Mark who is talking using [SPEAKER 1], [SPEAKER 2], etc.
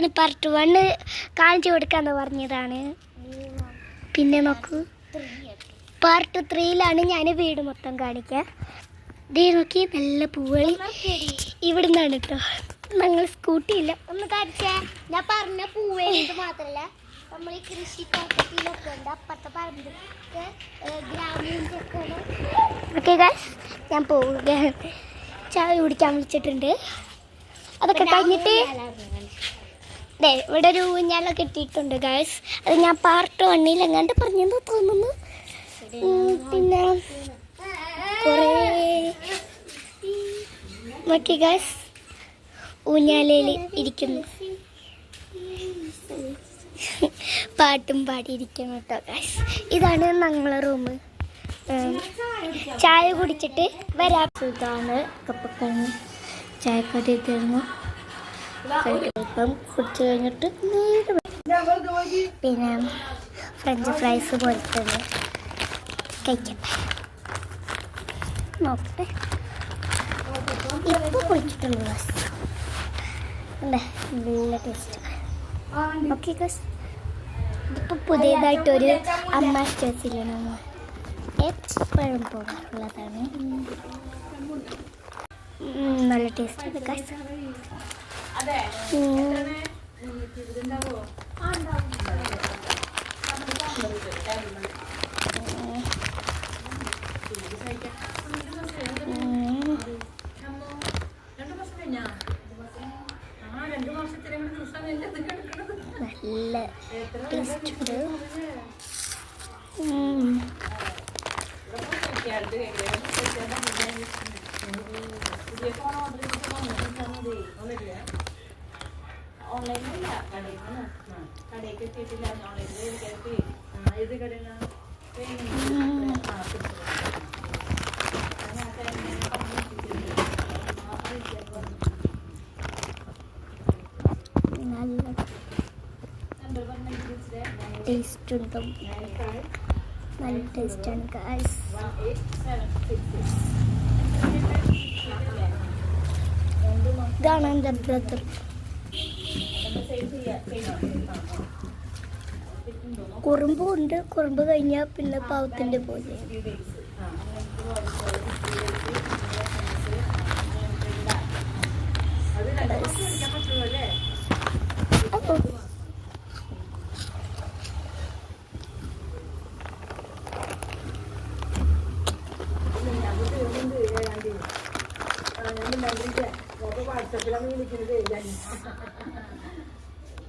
[SPEAKER 1] ഇതാണ് പാർട്ട് 1 കാണിച്ചു കൊടുക്കാന്ന് പറഞ്ഞതാണ്. പിന്നെ നോക്കൂ, പാർട്ട് 3 ഞാൻ വീട് മൊത്തം കാണിക്കാം. ദേ നോക്കി, നല്ല പൂവളി ഇവിടെ നിന്നാണ് കേട്ടോ. ഞങ്ങൾ സ്കൂട്ടിയില്ല.
[SPEAKER 2] ഒന്ന് കാണിച്ചേ. ഞാൻ പറഞ്ഞ പൂവേത് മാത്രല്ല, നമ്മൾ ഈ കൃഷി തോട്ടത്തിലൊക്കെ ഉണ്ട്. അപ്പുറത്തെ പറമ്പൊക്കെ ഗ്രാമീണൊക്കെ.
[SPEAKER 1] ഓക്കെ ഗായ്സ്, ഞാൻ പോവുകയാണ്. ചായ കുടിക്കാൻ വിളിച്ചിട്ടുണ്ട്. അതൊക്കെ കഴിഞ്ഞിട്ട് ഇവിടെ ഒരു ഊഞ്ഞാലൊക്കെ ഇട്ടിട്ടുണ്ട് ഗായ്സ്. അത് ഞാൻ പാർട്ട് 1 എങ്ങാണ്ട് പറഞ്ഞെന്ന് തോന്നുന്നു. പിന്നെ കുറേ നോക്കി ഗായ്സ്, ഊഞ്ഞാലയിൽ ഇരിക്കുന്നു, പാട്ടും പാടിയിരിക്കും കേട്ടോ ഗായ്സ്. ഇതാണ് ഞങ്ങളെ റൂം. ചായ കുടിച്ചിട്ട് വരാം. ഇതാണ് കപ്പക്കഞ്ഞി, ചായക്കടി തരുന്നു. ഇപ്പം കുടിച്ച് കഴിഞ്ഞിട്ട് പിന്നെ ഫ്രഞ്ച് ഫ്രൈസ് പോലത്തെ കഴിക്കാം. നോക്കട്ടെ, ഇപ്പോൾ കുളിച്ചിട്ടുള്ളൂ ഗായ്സ്. അല്ലേ, നല്ല ടേസ്റ്റ്. ഓക്കെ ഗായ്സ്, ഇതിപ്പോൾ പുതിയതായിട്ടൊരു അമ്മ സ്റ്റേസില്ല, നമ്മൾ എപ്പോഴും പോകാറുള്ളതാണ്. നല്ല ടേസ്റ്റ് ഉണ്ട് ഗായ്സ്. നല്ല ടേസ്റ്റ് ഉണ്ട്. നല്ല ടേസ്റ്റ് ഉണ്ട്, നല്ല ടേസ്റ്റാണ് ഗായ്സ്. ഇതാണ് എൻ്റെ ബ്രദർ. കുറുമ്പും ഉണ്ട്. കുറുമ്പ് കഴിഞ്ഞാൽ പിന്നെ പാവത്തിൻ്റെ പോലെ.